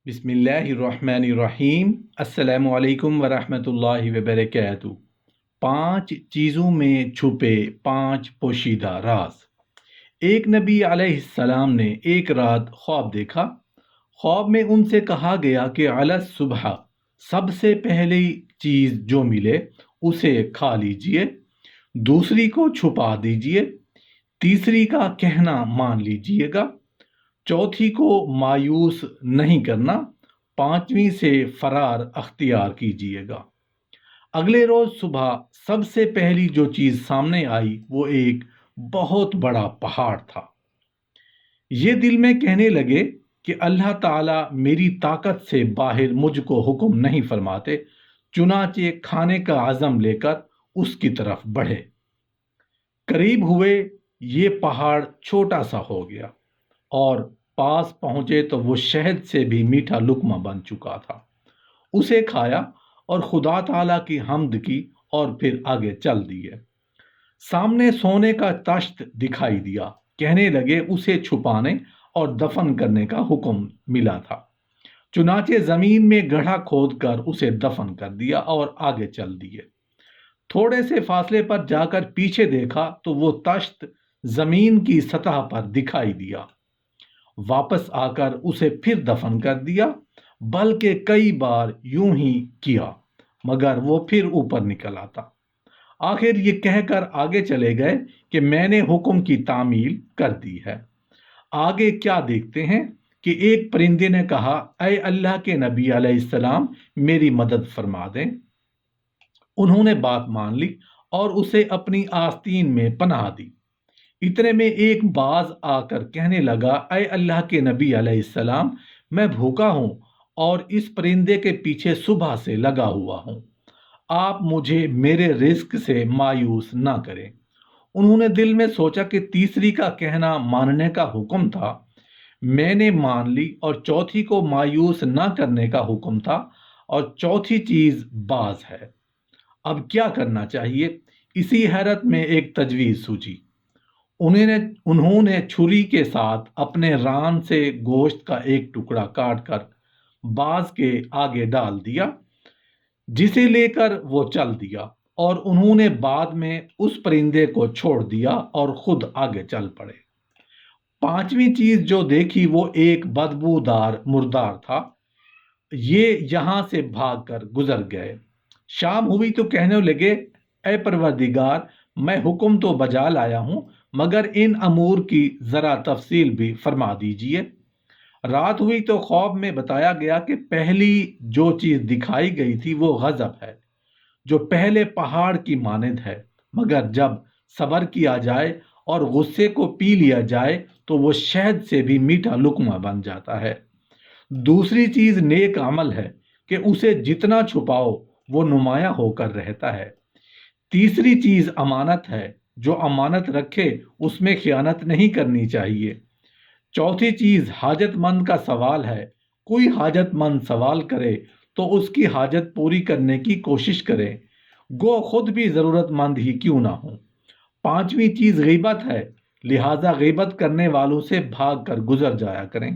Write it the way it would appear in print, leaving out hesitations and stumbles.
بسم اللہ الرحمن الرحیم۔ السلام علیکم ورحمۃ اللہ وبرکاتہ۔ 5 چیزوں میں چھپے 5 پوشیدہ راز۔ ایک نبی علیہ السلام نے ایک رات خواب دیکھا۔ خواب میں ان سے کہا گیا کہ علی الصبح سب سے پہلی چیز جو ملے اسے کھا لیجئے، دوسری کو چھپا دیجئے، تیسری کا کہنا مان لیجئے گا، چوتھی کو مایوس نہیں کرنا، پانچویں سے فرار اختیار کیجیے گا۔ اگلے روز صبح سب سے پہلی جو چیز سامنے آئی وہ ایک بہت بڑا پہاڑ تھا۔ یہ دل میں کہنے لگے کہ اللہ تعالیٰ میری طاقت سے باہر مجھ کو حکم نہیں فرماتے، چنانچہ کھانے کا عزم لے کر اس کی طرف بڑھے۔ قریب ہوئے، یہ پہاڑ چھوٹا سا ہو گیا اور پاس پہنچے تو وہ شہد سے بھی میٹھا لقمہ بن چکا تھا۔ اسے کھایا اور خدا تعالیٰ کی حمد کی اور پھر آگے چل دیے۔ سامنے سونے کا تشت دکھائی دیا، کہنے لگے اسے چھپانے اور دفن کرنے کا حکم ملا تھا۔ چنانچہ زمین میں گڑھا کھود کر اسے دفن کر دیا اور آگے چل دیے۔ تھوڑے سے فاصلے پر جا کر پیچھے دیکھا تو وہ تشت زمین کی سطح پر دکھائی دیا۔ واپس آ کر اسے پھر دفن کر دیا، بلکہ کئی بار یوں ہی کیا مگر وہ پھر اوپر نکل آتا۔ آخر یہ کہہ کر آگے چلے گئے کہ میں نے حکم کی تعمیل کر دی ہے۔ آگے کیا دیکھتے ہیں کہ ایک پرندے نے کہا، اے اللہ کے نبی علیہ السلام میری مدد فرما دیں۔ انہوں نے بات مان لی اور اسے اپنی آستین میں پناہ دی۔ اتنے میں ایک باز آ کر کہنے لگا، اے اللہ کے نبی علیہ السلام میں بھوکا ہوں اور اس پرندے کے پیچھے صبح سے لگا ہوا ہوں، آپ مجھے میرے رزق سے مایوس نہ کریں۔ انہوں نے دل میں سوچا کہ تیسری کا کہنا ماننے کا حکم تھا، میں نے مان لی، اور چوتھی کو مایوس نہ کرنے کا حکم تھا، اور چوتھی چیز باز ہے۔ اب کیا کرنا چاہیے؟ اسی حیرت میں ایک تجویز سوچی۔ انہوں نے چھری کے ساتھ اپنے ران سے گوشت کا ایک ٹکڑا کاٹ کر باز کے آگے ڈال دیا، جسے لے کر وہ چل دیا، اور انہوں نے بعد میں اس پرندے کو چھوڑ دیا اور خود آگے چل پڑے۔ پانچویں چیز جو دیکھی وہ ایک بدبودار مردار تھا۔ یہ یہاں سے بھاگ کر گزر گئے۔ شام ہوئی تو کہنے لگے، اے پروردگار میں حکم تو بجا لایا ہوں، مگر ان امور کی ذرا تفصیل بھی فرما دیجئے۔ رات ہوئی تو خواب میں بتایا گیا کہ پہلی جو چیز دکھائی گئی تھی وہ غضب ہے، جو پہلے پہاڑ کی مانند ہے، مگر جب صبر کیا جائے اور غصے کو پی لیا جائے تو وہ شہد سے بھی میٹھا لقمہ بن جاتا ہے۔ دوسری چیز نیک عمل ہے کہ اسے جتنا چھپاؤ وہ نمایاں ہو کر رہتا ہے۔ تیسری چیز امانت ہے، جو امانت رکھے اس میں خیانت نہیں کرنی چاہیے۔ چوتھی چیز حاجت مند کا سوال ہے، کوئی حاجت مند سوال کرے تو اس کی حاجت پوری کرنے کی کوشش کرے، گو خود بھی ضرورت مند ہی کیوں نہ ہو۔ پانچویں چیز غیبت ہے، لہذا غیبت کرنے والوں سے بھاگ کر گزر جایا کریں۔